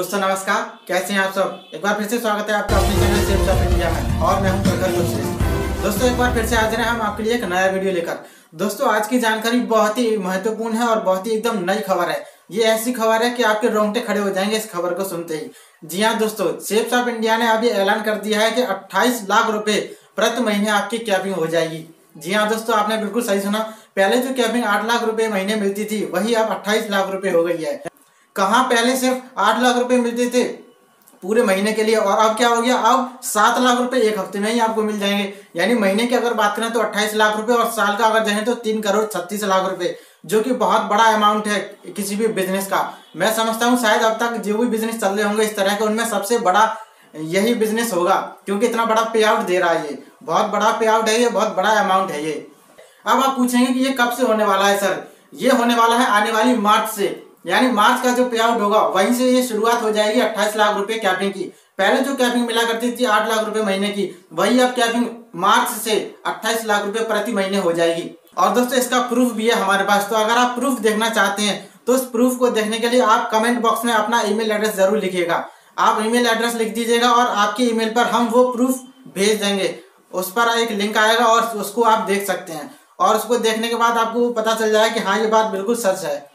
दोस्तों नमस्कार, कैसे हैं आप सब। एक बार फिर से स्वागत है आपका अपने चैनल शेप्स ऑफ इंडिया में और मैं हूं प्रखर जोशी। दोस्तों एक बार फिर से हाजिर हैं हम आपके लिए एक नया वीडियो लेकर। दोस्तों आज की जानकारी बहुत ही महत्वपूर्ण है और बहुत ही एकदम नई खबर है। ये ऐसी खबर है कि आपके रोंगटे खड़े हो जाएंगे इस खबर को सुनते ही। जी हाँ दोस्तों, शेप्स ऑफ इंडिया ने अभी ऐलान कर दिया है कि 28 लाख रुपए प्रति महीने आपकी कैपिंग हो जाएगी। जी हाँ दोस्तों, आपने बिल्कुल सही सुना। पहले जो कैपिंग 8 लाख रुपए महीने मिलती थी वही अब 28 लाख रुपए हो गई है। कहाँ पहले सिर्फ 8 लाख रुपए मिलते थे पूरे महीने के लिए और अब क्या हो गया, अब 7 लाख रुपए एक हफ्ते में ही आपको मिल जाएंगे। यानी महीने की अगर बात करें तो 28 लाख रुपए और साल का अगर जाए तो 3,36,00,000 रुपए, जो कि बहुत बड़ा अमाउंट है किसी भी बिजनेस का। मैं समझता हूँ शायद अब तक जो भी बिजनेस चल रहे होंगे इस तरह के उनमें सबसे बड़ा यही बिजनेस होगा, क्योंकि इतना बड़ा पे आउट दे रहा है। ये बहुत बड़ा पे आउट है, ये बहुत बड़ा अमाउंट है ये। अब आप पूछेंगे कि ये कब से होने वाला है सर। ये होने वाला है आने वाली मार्च से, यानी मार्च का जो पे आउट होगा वहीं से ये शुरुआत हो जाएगी 28 लाख रुपए कैपिंग की। पहले जो कैपिंग मिला करती थी 8 लाख रुपए महीने की, वही अब कैपिंग मार्च से 28 लाख रुपए प्रति महीने हो जाएगी। और दोस्तों इसका प्रूफ भी है हमारे पास, तो अगर आप प्रूफ देखना चाहते हैं तो उस प्रूफ को देखने के लिए आप कमेंट बॉक्स में अपना ईमेल एड्रेस जरूर लिखिएगा। आप ईमेल एड्रेस लिख दीजिएगा और आपके ईमेल पर हम वो प्रूफ भेज देंगे। उस पर एक लिंक आएगा और उसको आप देख सकते हैं और उसको देखने के बाद आपको पता चल जाएगा कि हाँ ये बात बिल्कुल सच है।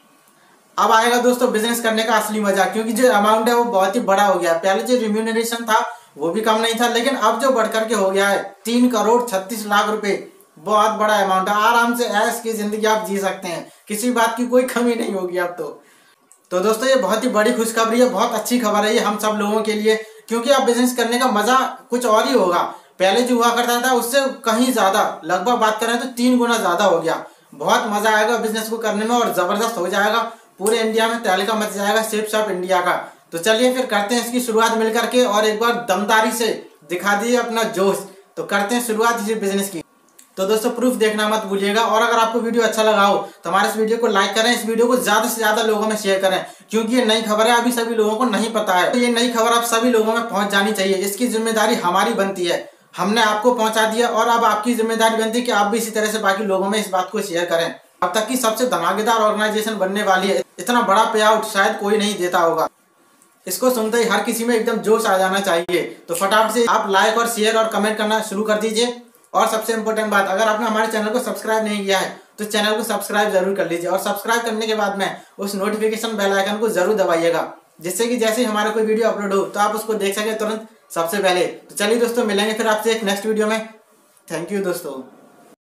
अब आएगा दोस्तों बिजनेस करने का असली मजा, क्योंकि जो अमाउंट है वो बहुत ही बड़ा हो गया। पहले जो रिम्यूनरेशन था वो भी कम नहीं था, लेकिन अब जो बढ़कर के हो गया है 3,36,00,000 रुपए, बहुत बड़ा अमाउंट है। आराम से ऐश की जिंदगी आप जी सकते हैं, किसी बात की कोई कमी नहीं होगी अब तो दोस्तों ये बहुत ही बड़ी खुशखबरी है, बहुत अच्छी खबर है ये हम सब लोगों के लिए, क्योंकि अब बिजनेस करने का मजा कुछ और ही होगा। पहले जो हुआ करता था उससे कहीं ज्यादा, लगभग बात करें तो 3 गुना ज्यादा हो गया। बहुत मजा आएगा बिजनेस को करने में और जबरदस्त हो जाएगा। पूरे इंडिया में तहलका मच जाएगा शेप्स ऑफ इंडिया का। तो चलिए फिर करते हैं इसकी शुरुआत मिल करके और एक बार दमदारी से दिखा दिए अपना जोश। तो करते हैं शुरुआत इसी बिजनेस की। तो दोस्तों प्रूफ देखना मत भूलिएगा और अगर आपको वीडियो अच्छा लगा हो तो हमारे इस वीडियो को लाइक करें, इस वीडियो को ज्यादा से ज्यादा लोगों में शेयर करें, क्योंकि ये नई खबर है, अभी सभी लोगों को नहीं पता है। तो ये नई खबर अब सभी लोगों में पहुंच जानी चाहिए, इसकी जिम्मेदारी हमारी बनती है। हमने आपको पहुंचा दिया और अब आपकी जिम्मेदारी बनती है कि आप भी इसी तरह से बाकी लोगों में इस बात को शेयर करें। अब तक की सबसे धमाकेदार ऑर्गेनाइजेशन बनने वाली है। इतना बड़ा पे आउट शायद कोई नहीं देता होगा। इसको सुनते ही हर किसी में एकदम जोश आ जाना चाहिए। तो फटाफट से आप लाइक और शेयर और कमेंट करना शुरू कर दीजिए। और सबसे इंपॉर्टेंट बात, अगर आपने हमारे चैनल को सब्सक्राइब नहीं किया है तो चैनल को सब्सक्राइब जरूर कर लीजिए और सब्सक्राइब करने के बाद में उस नोटिफिकेशन बेल आइकन को जरूर दबाइएगा, जिससे कि जैसे ही हमारा कोई वीडियो अपलोड हो तो आप उसको देख सके तुरंत सबसे पहले। तो चलिए दोस्तों मिलेंगे फिर आपसे एक नेक्स्ट वीडियो में। थैंक यू दोस्तों।